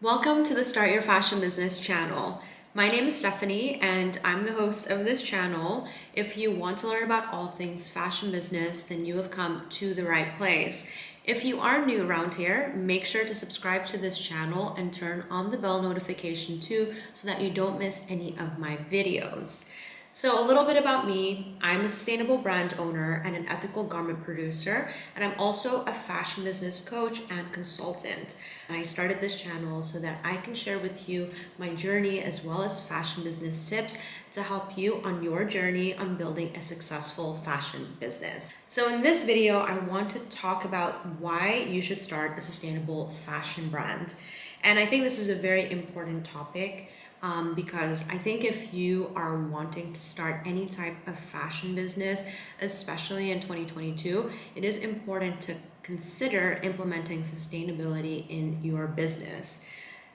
Welcome to the Start Your Fashion Business channel. My name is Stephanie and I'm the host of this channel. If you want to learn about all things fashion business, then you have come to the right place. If you are new around here, make sure to subscribe to this channel and turn on the bell notification too so that you don't miss any of my videos. So a little bit about me. I'm a sustainable brand owner and an ethical garment producer, and I'm also a fashion business coach and consultant. And I started this channel so that I can share with you my journey as well as fashion business tips to help you on your journey on building a successful fashion business. So in this video, I want to talk about why you should start a sustainable fashion brand. And I think this is a very important topic. Because I think if you are wanting to start any type of fashion business, especially in 2022, it is important to consider implementing sustainability in your business.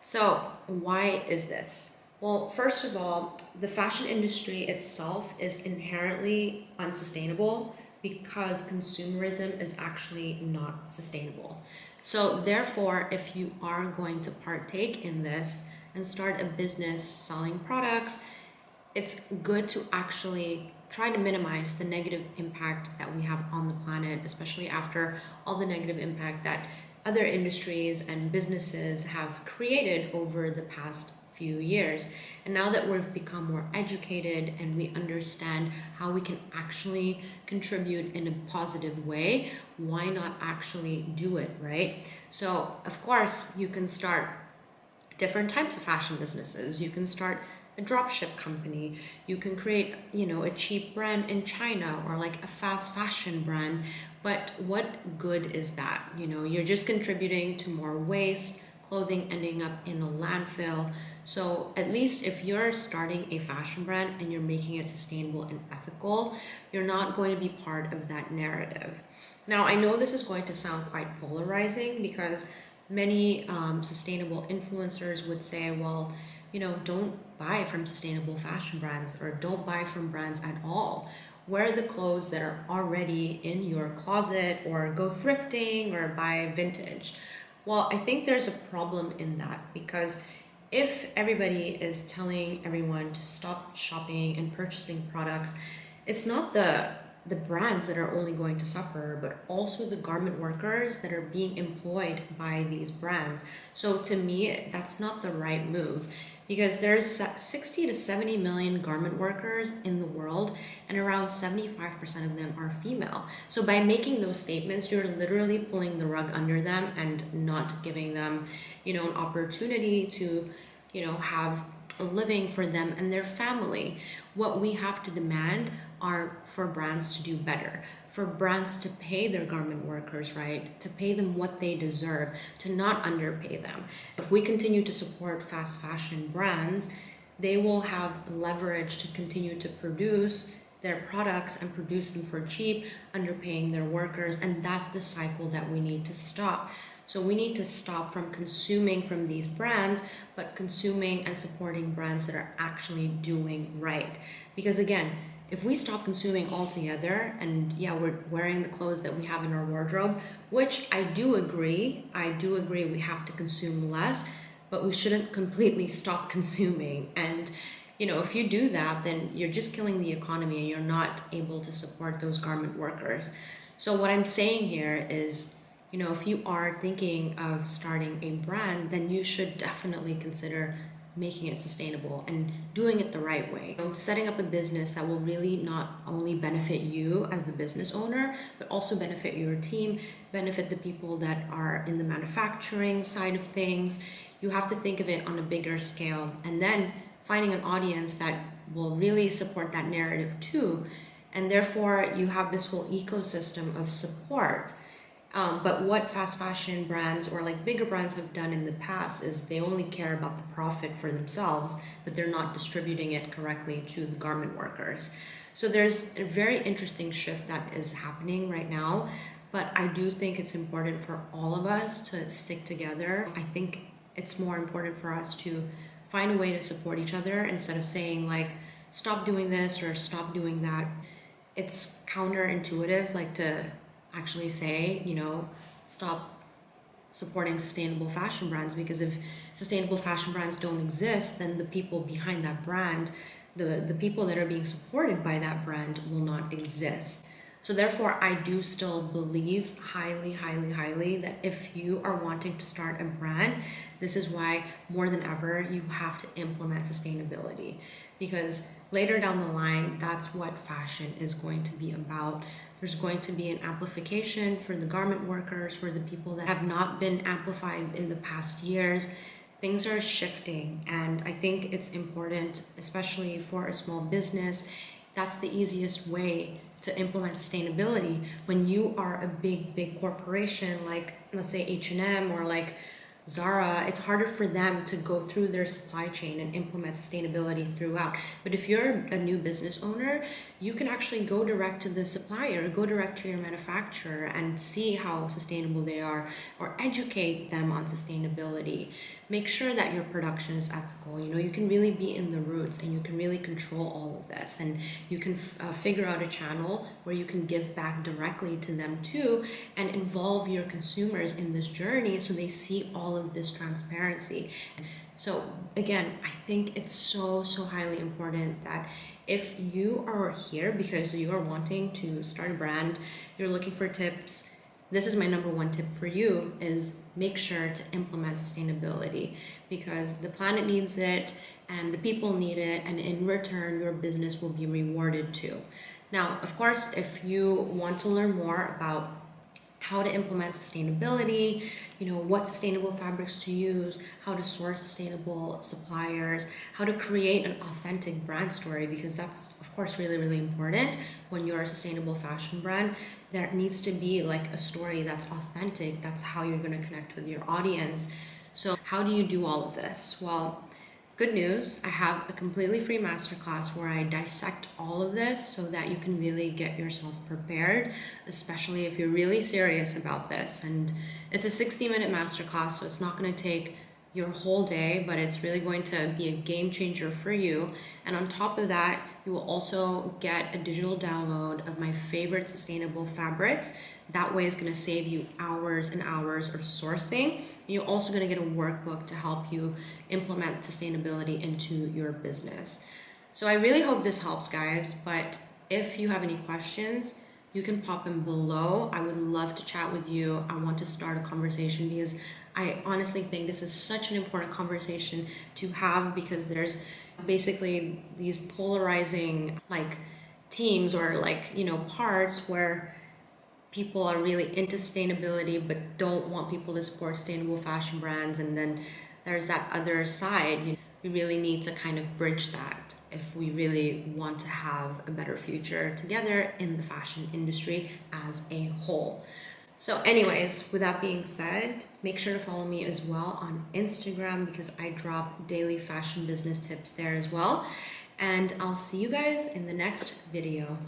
So why is this? Well, first of all, the fashion industry itself is inherently unsustainable because consumerism is actually not sustainable. So therefore, if you are going to partake in this, and start a business selling products, it's good to actually try to minimize the negative impact that we have on the planet, especially after all the negative impact that other industries and businesses have created over the past few years. And now that we've become more educated and we understand how we can actually contribute in a positive way, why not actually do it, right? So of course you can start different types of fashion businesses. You can start a dropship company. You can create, a cheap brand in China or like a fast fashion brand. But what good is that? You're just contributing to more waste, clothing ending up in a landfill. So at least if you're starting a fashion brand and you're making it sustainable and ethical, you're not going to be part of that narrative. Now, I know this is going to sound quite polarizing because many sustainable influencers would say, well, don't buy from sustainable fashion brands or don't buy from brands at all. Wear the clothes that are already in your closet or go thrifting or buy vintage. Well, I think there's a problem in that because if everybody is telling everyone to stop shopping and purchasing products, it's not the brands that are only going to suffer, but also the garment workers that are being employed by these brands. So to me, that's not the right move because there's 60 to 70 million garment workers in the world and around 75% of them are female. So by making those statements, you're literally pulling the rug under them and not giving them, an opportunity to, have a living for them and their family. What we have to demand are for brands to do better, for brands to pay their garment workers right, to pay them what they deserve, to not underpay them. If we continue to support fast fashion brands, they will have leverage to continue to produce their products and produce them for cheap, underpaying their workers, and that's the cycle that we need to stop. So we need to stop from consuming from these brands, but consuming and supporting brands that are actually doing right. Because again, if we stop consuming altogether and we're wearing the clothes that we have in our wardrobe, which I do agree we have to consume less, but we shouldn't completely stop consuming. And if you do that, then you're just killing the economy and you're not able to support those garment workers. So what I'm saying here is, if you are thinking of starting a brand, then you should definitely consider making it sustainable and doing it the right way. Setting up a business that will really not only benefit you as the business owner, but also benefit your team, benefit the people that are in the manufacturing side of things. You have to think of it on a bigger scale and then finding an audience that will really support that narrative too. And therefore you have this whole ecosystem of support. But what fast fashion brands or like bigger brands have done in the past is they only care about the profit for themselves, but they're not distributing it correctly to the garment workers. So there's a very interesting shift that is happening right now, but I do think it's important for all of us to stick together. I think it's more important for us to find a way to support each other instead of saying like, stop doing this or stop doing that. It's counterintuitive, like to actually say, stop supporting sustainable fashion brands, because if sustainable fashion brands don't exist, then the people behind that brand, the people that are being supported by that brand will not exist. So therefore, I do still believe highly, highly, highly that if you are wanting to start a brand, this is why more than ever you have to implement sustainability, because later down the line, that's what fashion is going to be about. There's going to be an amplification for the garment workers, for the people that have not been amplified in the past years. Things are shifting, and I think it's important, especially for a small business. That's the easiest way to implement sustainability. When you are a big corporation, like let's say H&M or like Zara, it's harder for them to go through their supply chain and implement sustainability throughout. But if you're a new business owner, you can actually go direct to the supplier, go direct to your manufacturer and see how sustainable they are, or educate them on sustainability. Make sure that your production is ethical. You can really be in the roots, and you can really control all of this, and you can figure out a channel where you can give back directly to them too, and involve your consumers in this journey so they see all of this transparency. So again, I think it's so highly important that if you are here because you are wanting to start a brand, you're looking for tips, this is my number one tip for you, is make sure to implement sustainability, because the planet needs it and the people need it, and in return your business will be rewarded too. Now, of course, if you want to learn more about how to implement sustainability, what sustainable fabrics to use, how to source sustainable suppliers, how to create an authentic brand story, because that's of course really important. When you're a sustainable fashion brand, there needs to be like a story that's authentic. That's how you're going to connect with your audience. So how do you do all of this? Well, good news, I have a completely free masterclass where I dissect all of this so that you can really get yourself prepared, especially if you're really serious about this. And it's a 60-minute masterclass, so it's not going to take your whole day, but it's really going to be a game changer for you. And on top of that, you will also get a digital download of my favorite sustainable fabrics. That way it's going to save you hours and hours of sourcing. You're also going to get a workbook to help you implement sustainability into your business. So I really hope this helps, guys. But if you have any questions, you can pop them below. I would love to chat with you. I want to start a conversation, because I honestly think this is such an important conversation to have, because there's basically these polarizing teams or parts where people are really into sustainability but don't want people to support sustainable fashion brands, and then there's that other side. We really need to kind of bridge that if we really want to have a better future together in the fashion industry as a whole. So anyways, with that being said, make sure to follow me as well on Instagram, because I drop daily fashion business tips there as well. And I'll see you guys in the next video.